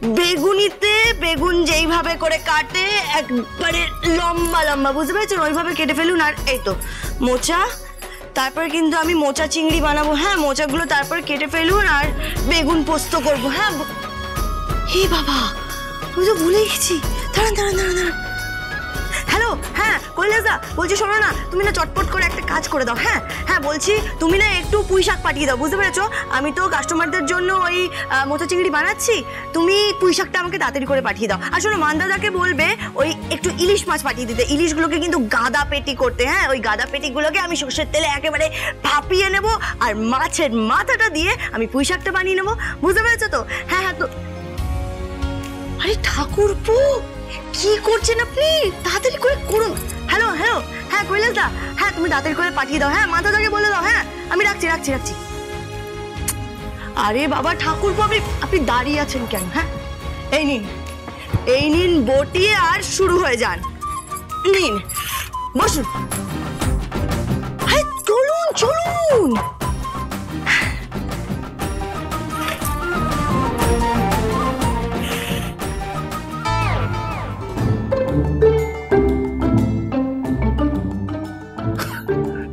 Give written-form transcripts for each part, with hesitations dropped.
বেগুনিতে বেগুন যেইভাবে করে কাটে একবারে লম্বা লম্বা, বুঝতে পেরেছেন? ওইভাবে কেটে ফেলুন। আর এই তো মোচা, তারপর কিন্তু আমি মোচা চিংড়ি বানাবো। হ্যাঁ, মোচাগুলো তারপর কেটে ফেলুন আর বেগুন পোস্ত করবো। হ্যাঁ। হে বাবা, আমি তো ভুলেই গেছি। দাঁড়ান দাঁড়ান দাঁড়ান দাঁড়ান। হ্যালো, হ্যাঁ কৈলাসদা, বলছি শোনো না, তুমি না চটপট করে একটা কাজ করে দাও। হ্যাঁ হ্যাঁ, বলছি তুমি না একটু পুঁই শাক পাঠিয়ে দাও, বুঝতে পেরেছো? আমি তো কাস্টমারদের জন্য ওই মোচা চিংড়ি বানাচ্ছি, তুমি পুঁই শাকটা আমাকে তাড়াতাড়ি করে পাঠিয়ে দাও। আর শোনো, মান্দাদাকে বলবে ওই একটু ইলিশ মাছ পাঠিয়ে দিতে, ইলিশগুলোকে কিন্তু গাদা পেটি করতে। হ্যাঁ, ওই গাদা পেটিগুলোকে আমি সর্ষের তেলে একেবারে ভাপিয়ে নেবো, আর মাছের মাথাটা দিয়ে আমি পুঁই শাকটা বানিয়ে নেবো, বুঝতে পেরেছো তো? হ্যাঁ হ্যাঁ। তো আরে ঠাকুরপো, কি করছেন আপনি? তাড়াতাড়ি করে করুন। হ্যালো হ্যালো, হ্যাঁ কৈলাসদা, হ্যাঁ তুমি তাড়াতাড়ি করে পাঠিয়ে দাও। হ্যাঁ, মাথাটাকে বলে দাও। হ্যাঁ, আমি রাখছি রাখছি রাখছি। আরে বাবা ঠাকুরপো, আপনি দাঁড়িয়ে আছেন কেন? হ্যাঁ, এই নিন বটি, আর শুরু হয়ে যান। নিন, বসুন। আরে চলুন চলুন।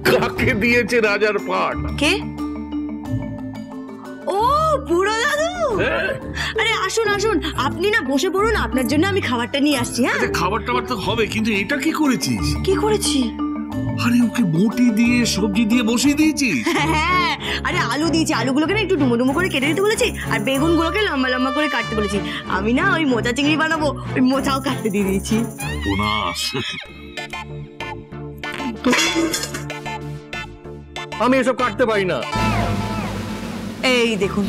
কাকে দিয়েছে রাজার পাট? কে? ও বুড়ো দাদু। আরে আসুন আসুন, আপনি না বসে পড়ুন, আপনার জন্য আমি খাবারটা নিয়ে আসছি। হ্যাঁ, খাবার টাবার তো হবে, কিন্তু এটা কি করেছিস? কি করেছি? আরে ওকে বটি দিয়ে সবজি দিয়ে বসিয়ে দিয়েছিস? হ্যাঁ, আরে আলু দিয়েছি, আলুগুলোকে না একটু ডুমো ডুমো করে কেটে দিতে বলেছি, আর বেগুনগুলোকে লম্বা লম্বা করে কাটতে বলেছি। আমি না ওই মোচা চিংড়ি বানাবো, ওই মোচাও কাটতে দিয়ে দিয়েছি। আমি এসব কাটতে পারি না। এই দেখুন,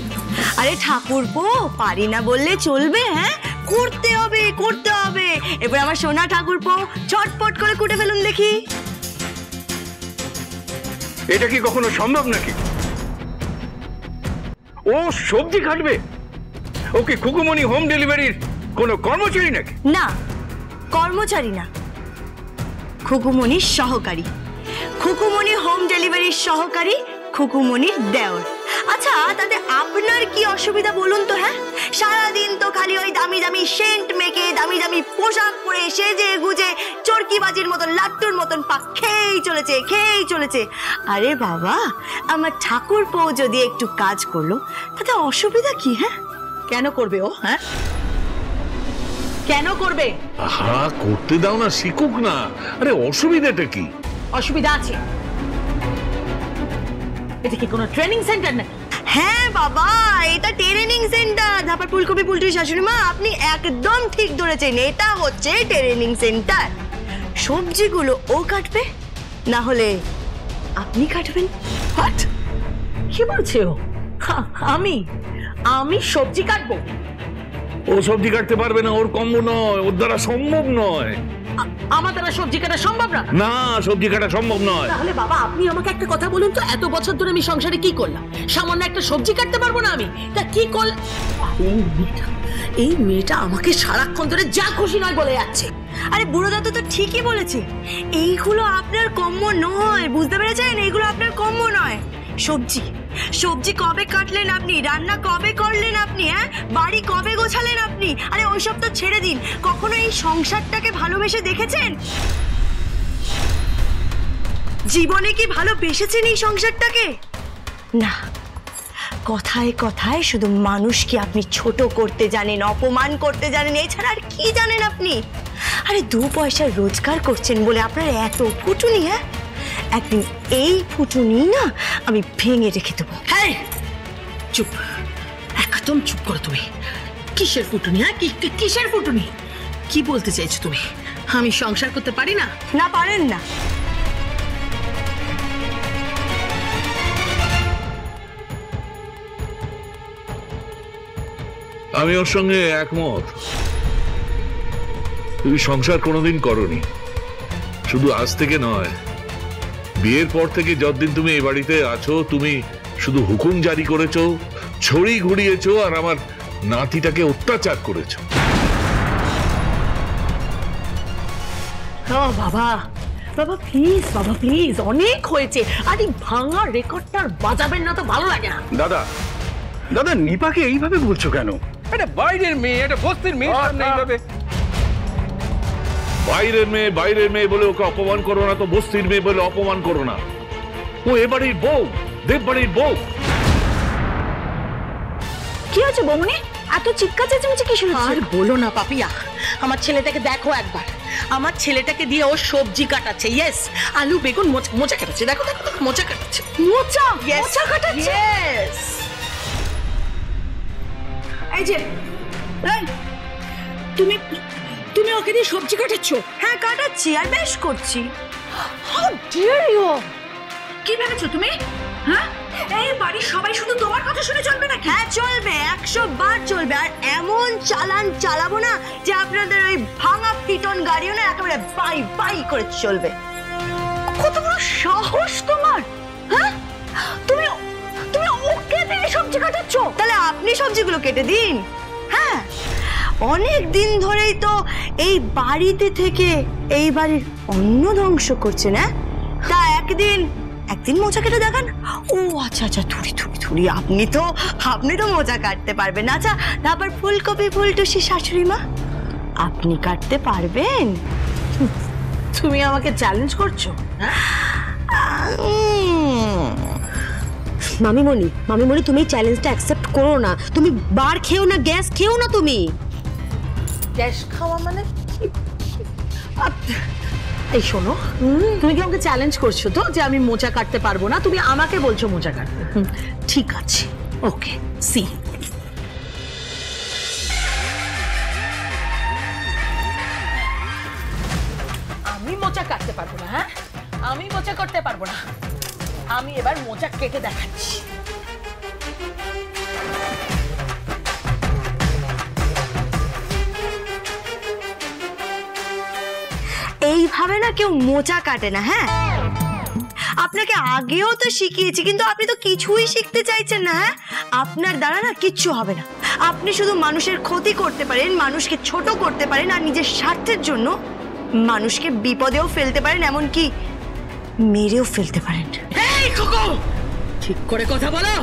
আরে ঠাকুরপো, পারি না বললে চলবে? হ্যাঁ, করতে হবে করতে হবে। এবার আমার সোনা ঠাকুরপো, চটপট করে কুটে ফেলুন দেখি। এটা কি কখনো সম্ভব নাকি? ও সবজি কাটবে? ওকে খুকুমনি হোম ডেলিভারির কোনো কর্মচারী নাকি? না, কর্মচারী না, খুকুমনির সহকারী। খুকুমনি হোম ডেলিভারির সহকারী, খুকুমনির দেওর। আচ্ছা, তাতে আপনার কি অসুবিধা বলুন তো? হ্যাঁ, সারাদিন তো খালি ওই দামি দামি সেন্ট মেখে, দামি দামি পোশাক পরে, সেজে গুজে চরকিবাজির মতন, লাট্টুর মতন পাক খেয়েই চলেছে খেয়েই চলেছে। আরে বাবা, আমার ঠাকুরপো যদি একটু কাজ করলো তাতে অসুবিধা কি? হ্যাঁ, কেন করবে ও? হ্যাঁ, কেন করবে? হ্যাঁ, করতে দাও না, শিখুক না। আরে অসুবিধাটা কি? অসুবিধা আছে। এটা কি কোনো ট্রেনিং সেন্টার না? হ্যাঁ বাবা, এটা ট্রেনিং সেন্টার। ধাপার ফুলকপি পুলটির শাশুড়ি মা, আপনি একদম ঠিক ধরেছেন, এটা হচ্ছে ট্রেনিং সেন্টার। সবজিগুলো ও কাটবে, না হলে আপনি কাটবেন। হোয়াট? কি বলছে ও? আমি সবজি কাটবো? ও সবজি কাটতে পারবে না, ওর কম্ম নয়, ওর দ্বারা সম্ভব নয়। আমার দ্বারা সবজি কাটা সম্ভব না? না, সবজি কাটা সম্ভব নয়। তাহলে বাবা, আপনি আমাকে একটা কথা বলুন তো, এত বছর ধরে আমি সংসারে কি করলাম? সামান্য একটা সবজি কাটতে পারবো না আমি? তা কি করলাম? এই মেয়েটা আমাকে সারাক্ষণ ধরে যা খুশি নয় বলে যাচ্ছে। আরে বুড়ো দাদু তো ঠিকই বলেছে, এইগুলো আপনার কম্ম নয়, বুঝতে পেরেছেন? এইগুলো আপনার কম্ম নয়। সবজি সবজি কবে কাটলেন আপনি? রান্না কবে করলেন আপনি? হ্যাঁ, বাড়ি কবে গোছালেন আপনি? আরে ওইসব তো ছেড়ে দিন। কখনো এই সংসারটাকে ভালোবেসে দেখেছেন? জীবনে কি ভালোবেসেছেন এই সংসারটাকে? না, কথায় কথায় শুধু মানুষকে আপনি ছোট করতে জানেন, অপমান করতে জানেন, এছাড়া আর কি জানেন আপনি? আরে 2 পয়সা রোজগার করছেন বলে আপনার এত ফুটুনি? হ্যাঁ, একদিন এই ফুটুনি না আমি ভেঙে রেখে দেবো। হ্যাঁ, চুপ, একদম চুপ করো তুমি। কিসের ফুটুনি? হ্যাঁ, কিসের ফুটুনি? কি বলতে চাইছো তুমি? আমি সংসার করতে পারি না? না, পারেন না। আমি ওর সঙ্গে একমত। তুমি সংসার কোনোদিন করনি, শুধু আজ থেকে নয়, বিয়ের পর থেকে যতদিন তুমি এই বাড়িতে আছো, তুমি শুধু হুকুম জারি করেছো, ছড়ি ঘুরিয়েছো, আর আমার নাতিটাকে অত্যাচার করেছো। বাবা, বাবা প্লিজ, বাবা প্লিজ, অনেক হয়েছে। আর এই ভাঙা রেকর্ডটা বাজাবেন না তো ভালো লাগে না। দাদা, দাদা নিপাকে এইভাবে বলছো কেন? একটা বাইরের মেয়ে, একটা বস্তির মেয়ে সামনে এইভাবে। বাইরের মেয়ে বলে ওকে অপমান করো না, তো বস্তির মেয়ে বলে অপমান করো না। ও এ বাড়ির বউ, দেব বাড়ির বউ। কি হয়েছে বৌমনি, এত চিৎকার চেঁচামেচি কি শুনছি? আর বলো না পাপিয়া, আমার ছেলেটাকে দেখো একবার। আমার ছেলেটাকে দিয়ে ও সবজি কাটাচ্ছে। ইয়েস, আলু বেগুন মোচা কাটাচ্ছে। দেখো দেখো দেখো, মোচা কাটাচ্ছে। মোচা Yes, মোচা কাটাচ্ছে। yes. এই যে এই, তুমি তুমি ওকে দিয়ে সবজি কাটাচ্ছো? হ্যাঁ কাটাচ্ছি, আর বেশ করছি। How dear you! কি ভেবেছো তুমি? হ্যাঁ, এই বাড়ির সবাই শুধু তোমার কথা শুনে চলবে নাকি? হ্যাঁ চলবে, 100 বার চলবে। আর এমন চালান চালাবো না যে আপনাদের ওই ভাঙা পিটন গাড়িও না একেবারে বাই বাই করে চলবে। কত বড় সাহস তোমার! হ্যাঁ, তুমি তুমি ওকে দিয়ে সবজি কাটাচ্ছো? তাহলে আপনি সবজিগুলো কেটে দিন। হ্যাঁ, অনেক দিন ধরেই তো এই বাড়িতে থেকে এই বাড়ির অন্ন ধ্বংস করছেন। হ্যাঁ, তা একদিন মোচা কেটে দেখান। ও আচ্ছা আচ্ছা, থুড়ি আপনি তো মোচা কাটতে পারবেন। আচ্ছা, তারপর ফুলকপি ফুলটুসি শাশুড়ি মা, আপনি কাটতে পারবেন? তুমি আমাকে চ্যালেঞ্জ করছো? মামিমণি তুমি চ্যালেঞ্জটা অ্যাকসেপ্ট করো না। তুমি বার খেও না, গ্যাস খেও না। তুমি গ্যাস খাওয়া মানে কি? এই শোনো, তুমি কি আমাকে চ্যালেঞ্জ করছো তো যে আমি মোচা কাটতে পারবো না? তুমি আমাকে বলছো মোচা কাটতে। ঠিক আছে, ওকে, সি। আমি মোচা কাটতে পারবো না। হ্যাঁ, আমি মোচা করতে পারবো না। আমি এবার মোচা কেটে দেখাচ্ছি। এইভাবে না কেউ মোচা কাটে না। হ্যাঁ, আপনাকে আগেও তো শিখিয়েছি, কিন্তু আপনি তো কিছুই শিখতে চাইছেন না। হ্যাঁ, আপনার দ্বারা না কিচ্ছু হবে না। আপনি শুধু মানুষের ক্ষতি করতে পারেন, মানুষকে ছোট করতে পারেন, আর নিজের স্বার্থের জন্য মানুষকে বিপদেও ফেলতে পারেন, এমনকি মেরেও ফেলতে পারেন। এই খোকো, ঠিক করে কথা বলো।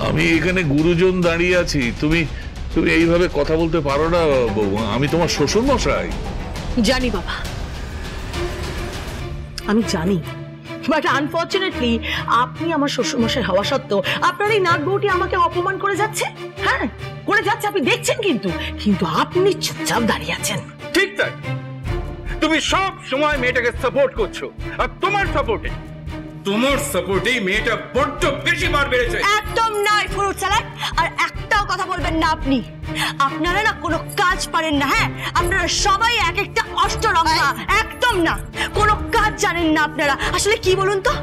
আমি এখানে গুরুজন দাঁড়িয়ে আছি, তুমি এইভাবে কথা বলতে পারো না বউ। আমি তোমার শ্বশুর মশাই। জানি বাবা, আমি জানি, বাট আনফরচুনেটলি আপনি আমার শ্বশুরমশাই হওয়া সত্ত্বেও আপনার এই নাক বউটি আমাকে অপমান করে যাচ্ছে। হ্যাঁ, করে যাচ্ছে, আপনি দেখছেন, কিন্তু আপনি চুপচাপ দাঁড়িয়ে আছেন। ঠিক তাই, তুমি সব সময় মেয়েটাকে সাপোর্ট করছো, আর তোমার সাপোর্টেই মেয়েটা বড্ড বেশি বার বেড়েছে। একদম নয় ফ্রুট স্যালাড, আর একটাও কথা বলবেন না আপনি। আপনারা না কোনো কাজ পারেন না। হ্যাঁ, আপনারা সবাই এক একটা অষ্টরম্ভা। একদম না, কোনো কাজ জানেন না আপনারা। আসলে কি বলুন তো,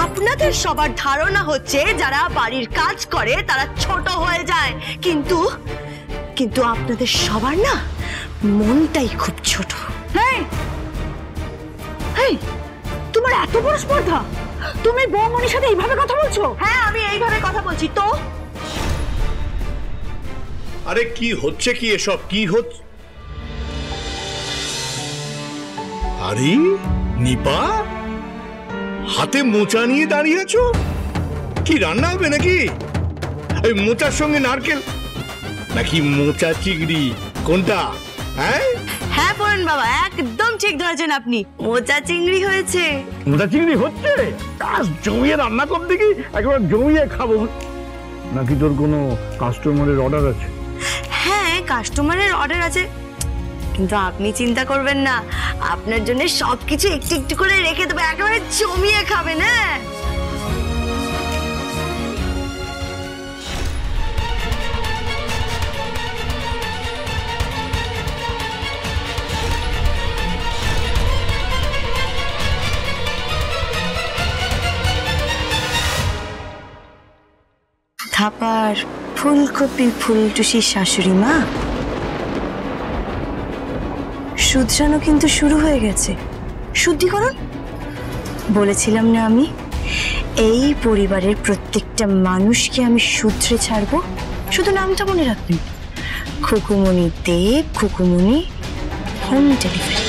আপনাদের সবার ধারণা হচ্ছে যারা বাড়ির কাজ করে তারা ছোট হয়ে যায়, কিন্তু আপনাদের সবার না মনটাই খুব ছোট। হেই, তোমার এত বড় স্পর্ধা, তুমি বৌমনির সাথে এইভাবে কথা বলছো? হ্যাঁ, আমি এইভাবে কথা বলছি তো। আরে কি হচ্ছে কি এসব? কি হচ্ছে? আরে নিপা, হাতে মোচা নিয়ে দাঁড়িয়ে আছো? কি রান্না হবে নাকি? এই মোচার সঙ্গে নারকেল নাকি মোচা চিংড়ি, কোনটা? হ্যাঁ হ্যাঁ পূরণ বাবা, একদম ঠিক ধরেছেন আপনি। মোচা চিংড়ি হয়েছে। মোচা চিংড়ি হচ্ছে? জমিয়ে রান্না কর দেখি, একবার জমিয়ে খাবো। নাকি তোর কোনো কাস্টমারের অর্ডার আছে? হ্যাঁ, কাস্টমারের অর্ডার আছে, কিন্তু আপনি চিন্তা করবেন না, আপনার জন্য সবকিছু একটু একটু করে রেখে দেবো, একেবারে জমিয়ে খাবেন। হ্যাঁ, থাপার ফুলকপি ফুলটুসি শাশুড়ি মা, শুধরানো কিন্তু শুরু হয়ে গেছে। শুদ্ধিকরণ বলেছিলাম না আমি, এই পরিবারের প্রত্যেকটা মানুষকে আমি শুধরে ছাড়বো। শুধু নামটা মনে রাখবেন, খুকুমনি দেব, খুকুমনি হোম ডেলিভারি।